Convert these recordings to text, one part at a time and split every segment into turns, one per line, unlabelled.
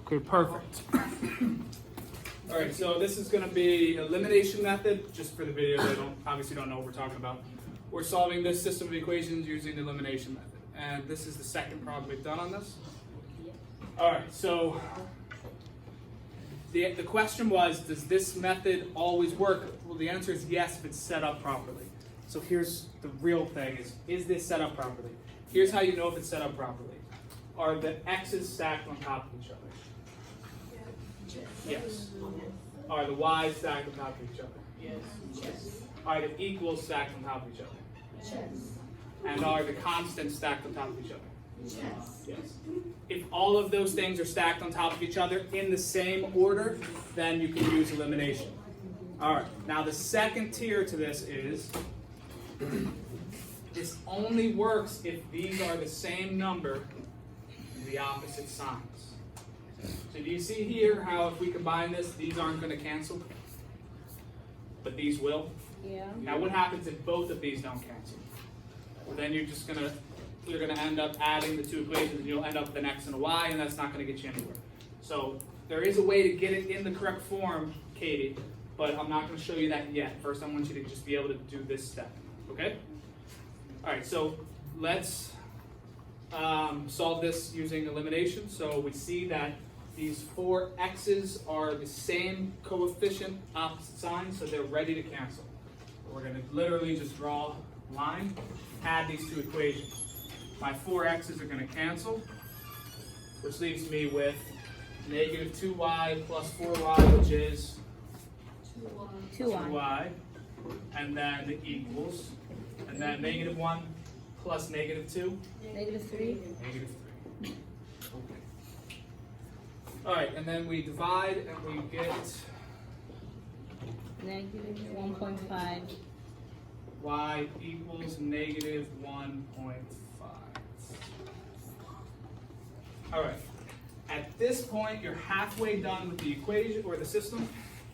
Okay, perfect. All right, so this is going to be elimination method, just for the video that obviously don't know what we're talking about. We're solving this system of equations using the elimination method. And this is the second problem we've done on this. All right, so the question was, does this method always work? Well, the answer is yes if it's set up properly. So here's the real thing, is this set up properly? Here's how you know if it's set up properly. Are the x's stacked on top of each other? Yes. Are the y's stacked on top of each other? Yes. Are the equals stacked on top of each other?
Yes.
And are the constants stacked on top of each other?
Yes.
If all of those things are stacked on top of each other in the same order, then you can use elimination. All right, now the second tier to this is, this only works if these are the same number and the opposite signs. So do you see here how if we combine this, these aren't going to cancel, but these will?
Yeah.
Now what happens if both of these don't cancel? Well, then you're gonna end up adding the two equations and you'll end up with an x and a y, and that's not gonna get you anywhere. So there is a way to get it in the correct form, Katie, but I'm not gonna show you that yet. First I want you to just be able to do this step, okay? All right, so let's solve this using elimination. So we see that these four x's are the same coefficient opposite signs, so they're ready to cancel. We're going to literally just draw a line, add these two equations. My four x's are going to cancel, which leaves me with negative 2y plus 4y, which is 2y, and then the equals, and then negative 1 plus negative 2?
Negative 3.
Negative 3. Okay. All right, and then we divide and we get
Negative 1.5.
y equals negative 1.5. All right, at this point, you're halfway done with the equation or the system.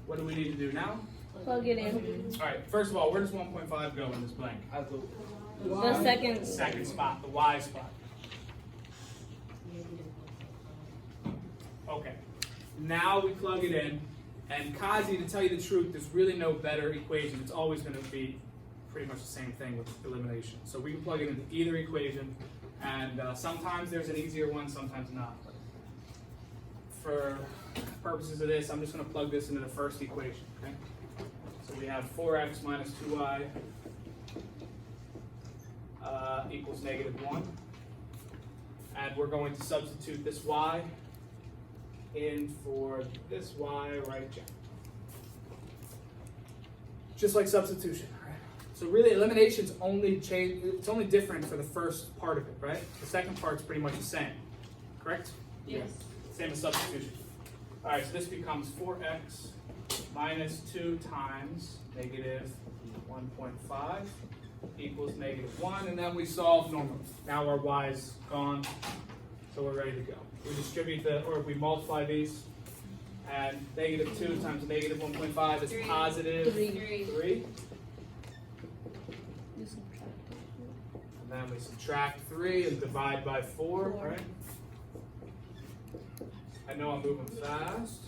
What do we need to do now?
Plug it in.
All right, first of all, where does 1.5 go in this blank?
The second.
Second spot, the y spot. Okay, now we plug it in. And Kazi, to tell you the truth, there's really no better equation. It's always going to be pretty much the same thing with elimination. So we can plug it into either equation, and sometimes there's an easier one, sometimes not. But for purposes of this, I'm just going to plug this into the first equation. Okay? So we have 4x minus 2y equals negative 1. And we're going to substitute this y in for this y right here. Just like substitution, right? So really elimination's only it's only different for the first part of it, right? The second part's pretty much the same, correct?
Yes.
Same as substitution. All right, so this becomes 4x minus 2 times negative 1.5 equals negative 1, and then we solve normally. Now our y's gone, so we're ready to go. We distribute we multiply these, and negative 2 times negative 1.5 is positive 3. And then we subtract 3 and divide by 4, right? I know I'm moving fast.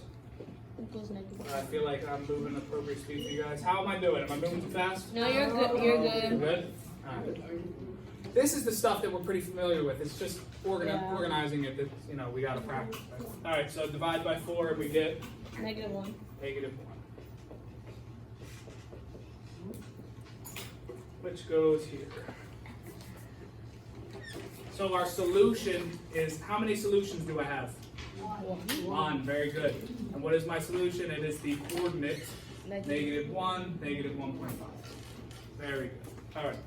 But I feel like I'm moving appropriate speed for you guys. How am I doing? Am I moving too fast?
No, you're good. You're good.
Good? All right. This is the stuff that we're pretty familiar with. It's just organizing it that, we got to practice. Right? All right, so divide by 4 and we get?
Negative 1.
Negative 1. Which goes here. So our solution is, how many solutions do I have? 1. Very good. And what is my solution? It is the coordinate negative 1, negative 1.5. Very good. All right.